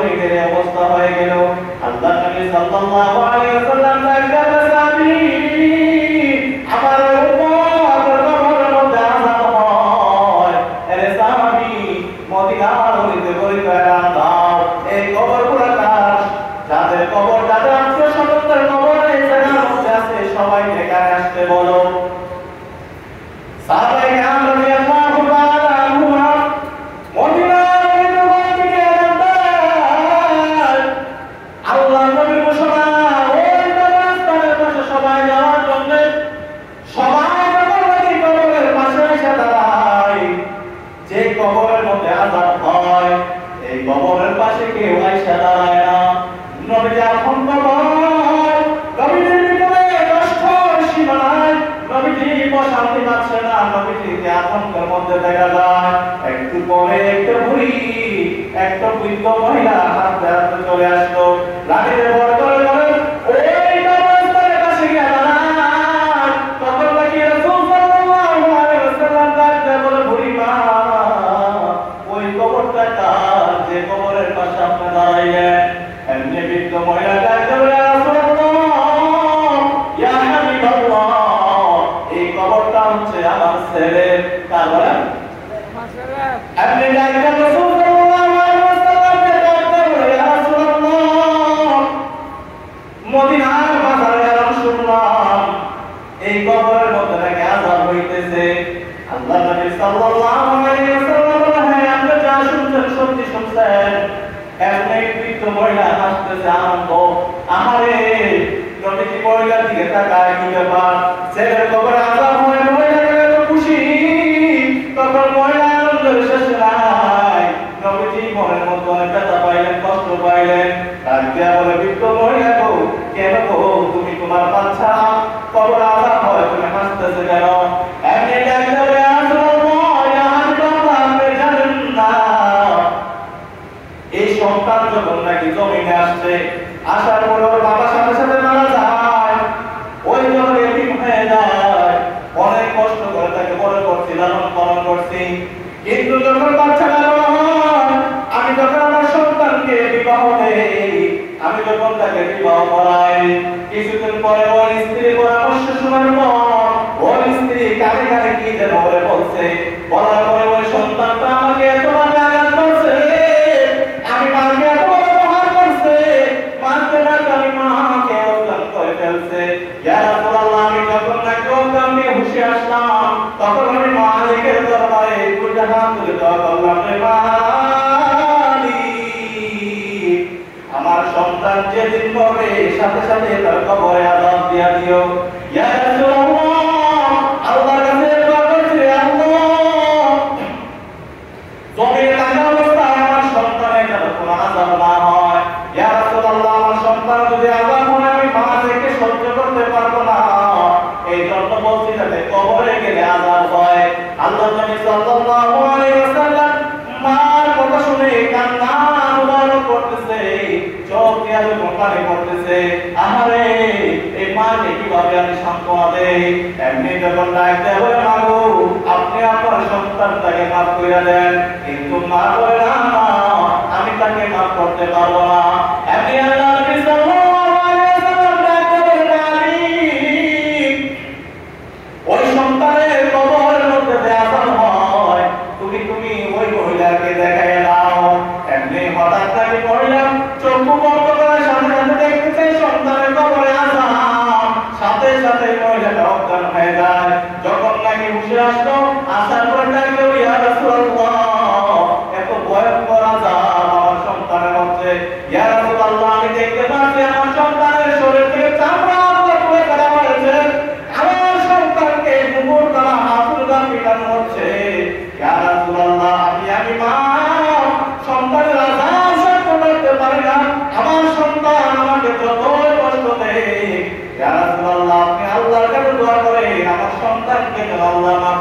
শরীরের অবস্থা হয়ে গেল। আল্লাহ নবী সাল্লাল্লাহু আলাইহি ওয়াসাল্লাম তাকে সাহাবী আমার উম্মতের কবরের মধ্যে আযাব হয়, আরে সাহাবী মদিনার হইতে বলিতে দাও এই কবরগুলো কার, যাদের কবর যাদের আছে সমুদ্রের কবর এই জায়গার মধ্যে আছে সবাই এখানে আসতে বলো। সাহাবায়ে কেরাম রাদিয়াল্লাহু তাআলা আনহুম মদিনার থেকে আল্লাহ নবীর ঘোষণা ওই রাস্তার পাশে সবাই যাওয়ার জন্য সবাই কবরের পাশে এসে দাঁড়ায়। যে কবরের মধ্যে আযাব হয় এই কবরের পাশে কেউ এসে দাঁড়ায় না। নবী যখন কবর নবীজির ভিতরে কষ্ট সীমানায়, নবীজি শান্তি পাচ্ছে না, নবীজিকে আতঙ্কের মধ্যে দেখা যায়। একটু পরে একটা বুড়ি একটা বৃদ্ধ মহিলা হাতে হাতে চলে আসলো, লাঠিতে ভর করে ওই কবরস্থানের কাছে গিয়ে দাঁড়ায়। তখন নাকি রাসূল সাল্লাল্লাহু আলাইহি ওয়াসাল্লাম ডাকতে বলে, বুড়ি মা ওই কবরটা কার যে কবরের পাশে আপনি দাঁড়াইলেন? এমনি বৃদ্ধ মহিলা ডাকতে বলে, রাসূলুল্লাহ ইয়া হাবিবাল্লাহ এই কবরটা হচ্ছে আমার ছেলে। কার বলেন? আপনি ডাকতে রাসূল সাল্লাল্লাহু আলাইহি ওয়াসাল্লামকে ডাকতে বলে, ইয়া রাসূলুল্লাহ মদিনার বাজারে আমি শুনলাম এই কবরের মধ্যে নাকি আযাব হইতেছে। আল্লাহ নবী সাল্লাল্লাহু আলাইহি ওয়াসাল্লাম বলেন, হ্যাঁ আপনি যা শুনছেন সত্যি শুনছেন। এমনি বৃদ্ধ মহিলা হাসতেছে আনন্দ, আহারে নবীজি মহিলার দিকে তাকায়, কি ব্যাপার ছেলের কবরে আযাব হয়, মহিলা এত খুশি। তখন মহিলা আনন্দের শেষ নাই, নবীজি মনের মধ্যে অনেক ব্যথা পাইলেন, কষ্ট পাইলেন। তার দেয়া বলে, বৃদ্ধ মহিলা গো কেন গো তুমি তোমার বাচ্চা কবরে আযাব হয় তুমি হাসতেছে কেন? এমনি ডাকতে বলে, আপনি জানেন না এই সন্তান যখন নাকি জমিনে আসছে আসার পর ওর বাবার সাথে সাথে মারা যায়, ওই যখন এতিম হয়ে যায় অনেক কষ্ট করে তাকে বড় করছি, লালন পালন করছি। কিন্তু যখন বাচ্চাটা বড় হয়, আমি যখন আমার সন্তানকে বিবাহ দেই, আমি যখন তাকে বিবাহ করাই, কিছুদিন পরে ওর স্ত্রী পরামর্শ শোনার পর ওর স্ত্রী কানে কানে কি যেন বলে বলছে, বলার পরে ওই সন্তানটা আমাকে তোমার আঘাত করছে, আমি মাকে এত বড় প্রহার করছে, মারতে মারতে আমি মাকে অজ্ঞান করে ফেলছে। ইয়া রাসূলুল্লাহ আমি যখন নাকি অজ্ঞান নিয়ে হুঁশে আসলাম তখন আমি মালিকের দরবারে দুইটা হাত তুলে দোয়া করলাম, রে মালিক আমার সন্তান যেদিন মরবে সাথে সাথে তার কবরে আযাব দিয়া দিও। ইয়া রাসূলুল্লাহ আল্লাহর কাছে দোয়া করছি, আল্লাহ জমিনে থাকা অবস্থায় আমার সন্তানের যেন কোনো আযাব না হয়। ইয়া রাসূলুল্লাহ আমার সন্তান যদি আযাব হয় আমি মা থেকে সহ্য করতে পারবো না, এই জন্য বলছি যাতে কবরে গেলে আযাব হয়। আল্লাহ নবী সাল্লাল্লাহু আলাইহি ওয়াসাল্লাম মার কথা শুনে কান্না মুবারক করতেছে, চোখ দিয়ে পানি পড়তেছে। আহারে এই মাকে কিভাবে আমি সান্ত্বনা দেই? এমনি যখন ডাকতে বলে, মা গো আপনি আপনার সন্তানটাকে মাফ করে দেন, কিন্তু মা বলে, না মা আমি তাকে মাফ করতে পারবো না। এমনি আল্লাহ নবী সাল্লাল্লাহু আলাইহি ওয়াসাল্লাম ডাকতে বলে, মালিক ওই সন্তানের কবরের মধ্যে আযাব হয়, তুমি ওই মহিলাকে দেখায় দাও। এমনি হঠাৎ তাকে মহিলা চক্ষু বন্ধ করার সাথে সাথে দেখতেছে সন্তানের কবরে আযাব, সাথে সাথে মহিলাটা অজ্ঞান হয়ে যায়। যখন নাকি হুঁশে আসলো, আসার পর ডাকলো, ইয়া রাসূলুল্লাহ এত ভয়ঙ্কর আযাব আমার সন্তানের হচ্ছে। ইয়া রাসূলুল্লাহ আমি দেখতে পাচ্ছি আমার সন্তানের শরীর থেকে চামড়া তুলে ফেলা হয়েছে, আমার সন্তানকে মুগুর দ্বারা হাতুড়ি দ্বারা পিটানো হচ্ছে। ইয়া রাসূলুল্লাহ আমি মা সন্তানের আযাব সহ্য করতে পারি না, আমার সন্তান আমাকে যতই কষ্ট দেয়। ইয়া রাসূলুল্লাহ আপনি আল্লাহর কাছে দোয়া করেন আমার সন্তানকে যেন আল্লাহ মাফ